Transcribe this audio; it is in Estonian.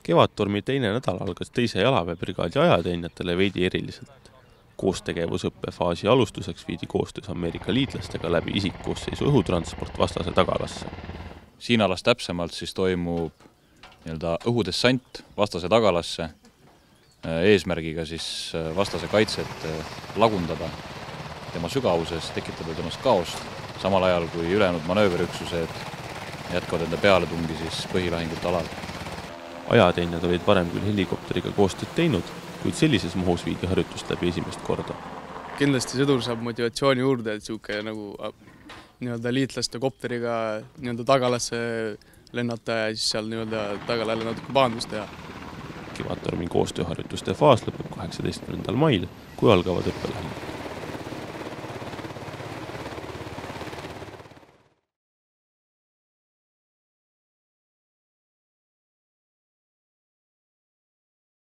Kevadtormi teine nädal algas teise jalaväebrigaadi ajateenijatele veidi eriliselt. Koostegevusõppefaasi alustuseks viidi koostöös Ameerika liitlastega läbi isikkoosseisu õhutransport vastase tagalasse. Siin alas täpsemalt siis toimub õhudessant vastase tagalasse eesmärgiga siis vastase kaitset lagundada tema sügavuses, tekitada temast kaost, samal ajal kui ülejäänud manööverüksused jätkavad enda pealetungi siis põhilahingute alal. Ajateenijad olid varem küll helikopteriga koostööd teinud, kuid sellises mahus viidi harjutust läbi esimest korda. Kindlasti sõdur saab motivatsiooni juurde, et siuke nagu liitlaste kopteriga tagalasse lennata ja siis seal tagalale natuke paandust teha. Kevadtormi koostööharjutuste faas lõpeb 18. mail, kui algavad õppelahingud.